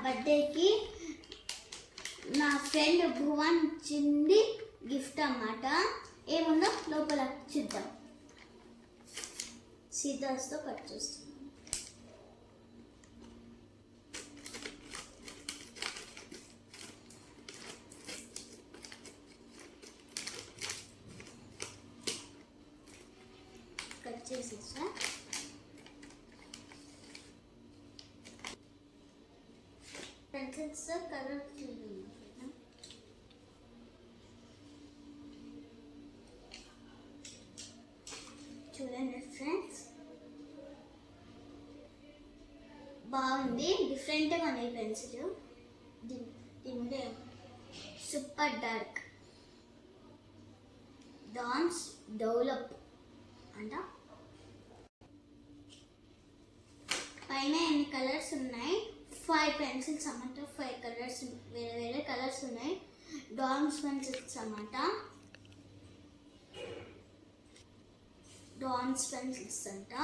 బర్త్డేకి నా ఫ్రెండ్ భువన్ ఇచ్చింది గిఫ్ట్ అన్నమాట. ఏముందో లోపల చూద్దాం. సీజర్స్తో కట్ చేస్తున్నాం. కట్ చేసేసా. పెన్సిల్స్ కలర్ చూడండి ఫ్రెండ్స్, బాగుంది, డిఫరెంట్గా ఉన్నాయి పెన్సిల్. దీని సూపర్ డార్క్ డాన్స్ డెవలప్ అంట. పైన ఎన్ని కలర్స్ ఉన్నాయి? 5 పెన్సిల్స్ అన్నమాట. 5 కలర్స్, వేరే వేరే కలర్స్ ఉన్నాయి. డాన్స్ పెన్సిల్స్ అన్నమాట. డాన్స్ పెన్సిల్స్ అంట.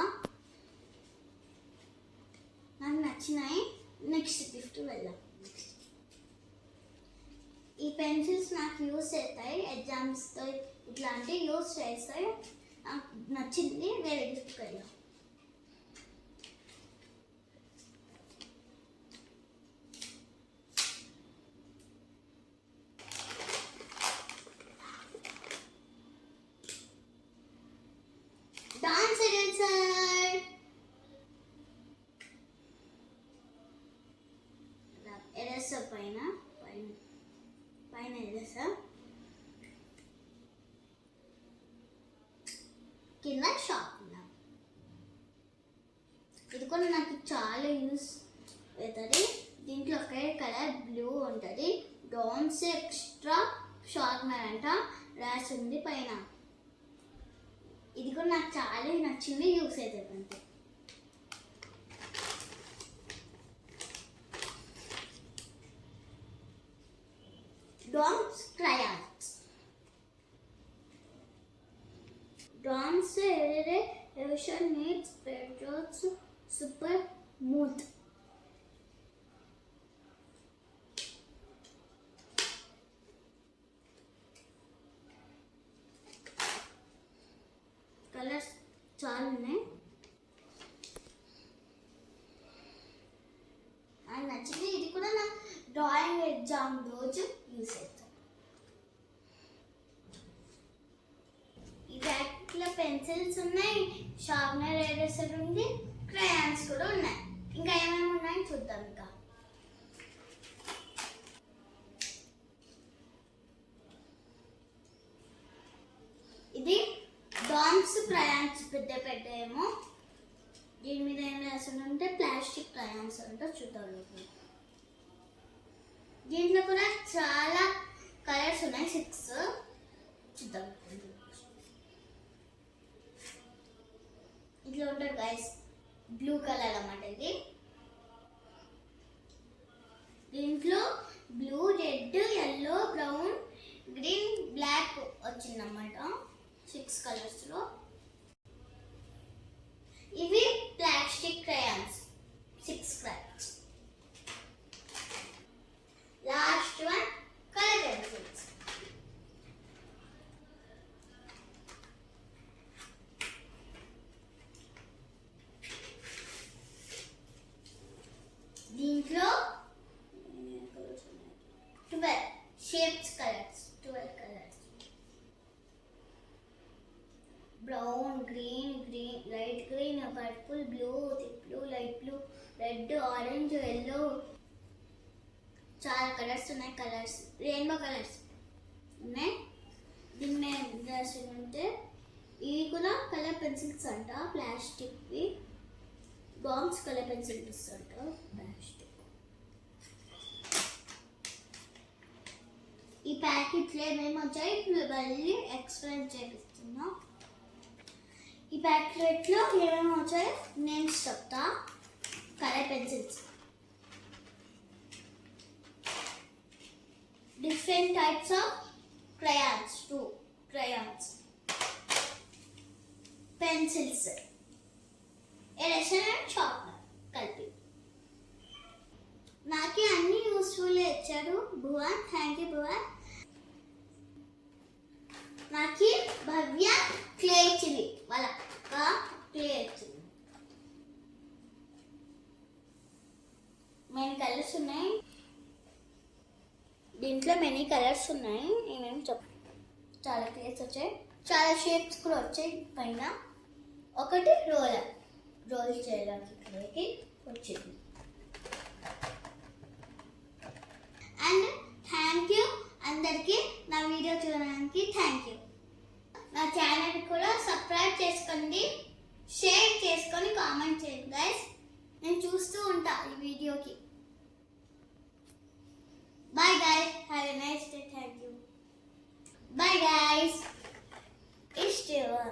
నాకు నచ్చినాయి. నెక్స్ట్ గిఫ్ట్ వెళ్దాం. ఈ పెన్సిల్స్ నాకు యూస్ అవుతాయి, ఎగ్జామ్స్తో ఇట్లాంటివి యూస్ చేస్తాయి. నాకు నచ్చింది. వేరే గిఫ్ట్కి వెళ్దాం. Dance eraser. ఎరేజర్ పైన ఎరేజర్, కింద షార్ప్నర్. ఇది కూడా నాకు చాలా యూస్ అవుతుంది. దీంట్లో ఒకే కలర్ బ్లూ ఉంటుంది. డాన్స్ ఎక్స్ట్రా షార్ప్నర్ అంట రాసి ఉంది పైన. ఇది కూడా నాకు చాలా నచ్చింది, యూస్ అవుతుంది అంతే. Dance crayons. Dance eraser needs petrols super smooth. Colours చాలా ఉన్నాయి. నాకు నచ్చింది. ఇది కూడా నా డ్రాయింగ్ ఎగ్జామ్ రోజు యూస్ అవుతుంది. ఈ బ్యాగ్లో పెన్సిల్స్ ఉన్నాయి, షార్ప్నర్ ఎరేజర్ ఉంది, క్రయాన్స్ కూడా ఉన్నాయి. ఇంకా ఏమేమి ఉన్నాయో చూద్దాం. ఇంకా ఇది డాన్స్ క్రయాన్స్ పెద్ద పెద్ద ఏమో. దీని మీద ఏం రాస్తుందంటే ప్లాస్టిక్ క్రయాన్స్ అంటే చూద్దాం. దీంట్లో కూడా చాలా కలర్స్ ఉన్నాయి, 6 చూద్దాం. ఇట్లా ఉంటుంది గైస్, బ్లూ కలర్ అన్నమాట ఇది. దీంట్లో blue, red, yellow, brown, green, black వచ్చిందన్నమాట. 6 కలర్స్లో. ఇవి plastic crayons, 6 crayons. Last one colour pencils. దీంట్లో 12 shapes colours, 12 colours. Brown, green, light green, purple, blue, thick blue, light blue, red, orange, yellow. చాలా colours ఉన్నాయి. Colours rainbow colours ఉన్నాయి. దీన్ని ఉంటే ఇవి కూడా కలర్ పెన్సిల్స్ అంట, ప్లాస్టిక్వి. బాంబ్స్ కలర్ పెన్సిల్స్ అంట, ప్లాస్టిక్. ఈ ప్యాకెట్లో ఏమేమి వచ్చాయి మళ్ళీ ఎక్స్ప్లెయిన్ చేపిస్తున్నా. ఈ ప్యాకెట్లో ఏమేమి వచ్చాయో నేమ్స్ చెప్తా. Colour pencils, different types of crayons, 2 crayons, pencils, eraser and sharpener కలిపి. నాకే వచ్చాడు భువన్. Thank you Bhuvan. నాకు భవ్య క్లే ఇచ్చింది, వాళ్ళ అక్క క్లే ఇచ్చింది. మెనీ కలర్స్ ఉన్నాయి దీంట్లో, మెనీ కలర్స్ ఉన్నాయి. నేనేం చాలా క్లేస్ వచ్చాయి, చాలా షేప్స్ కూడా వచ్చాయి. పైన ఒకటి రోల్ చేయడానికి క్లేకి వచ్చింది. అండ్ థ్యాంక్ యూ అందరికీ నా వీడియో చూడడానికి. Thank you. నా ఛానల్ కూడా సబ్స్క్రైబ్ చేసుకోండి, షేర్ చేసుకొని కామెంట్ చేయండి గైస్. నేను చూస్తూ ఉంటా ఈ వీడియోకి. Bye guys, have a nice day. Thank you. Bye guys. It's still on.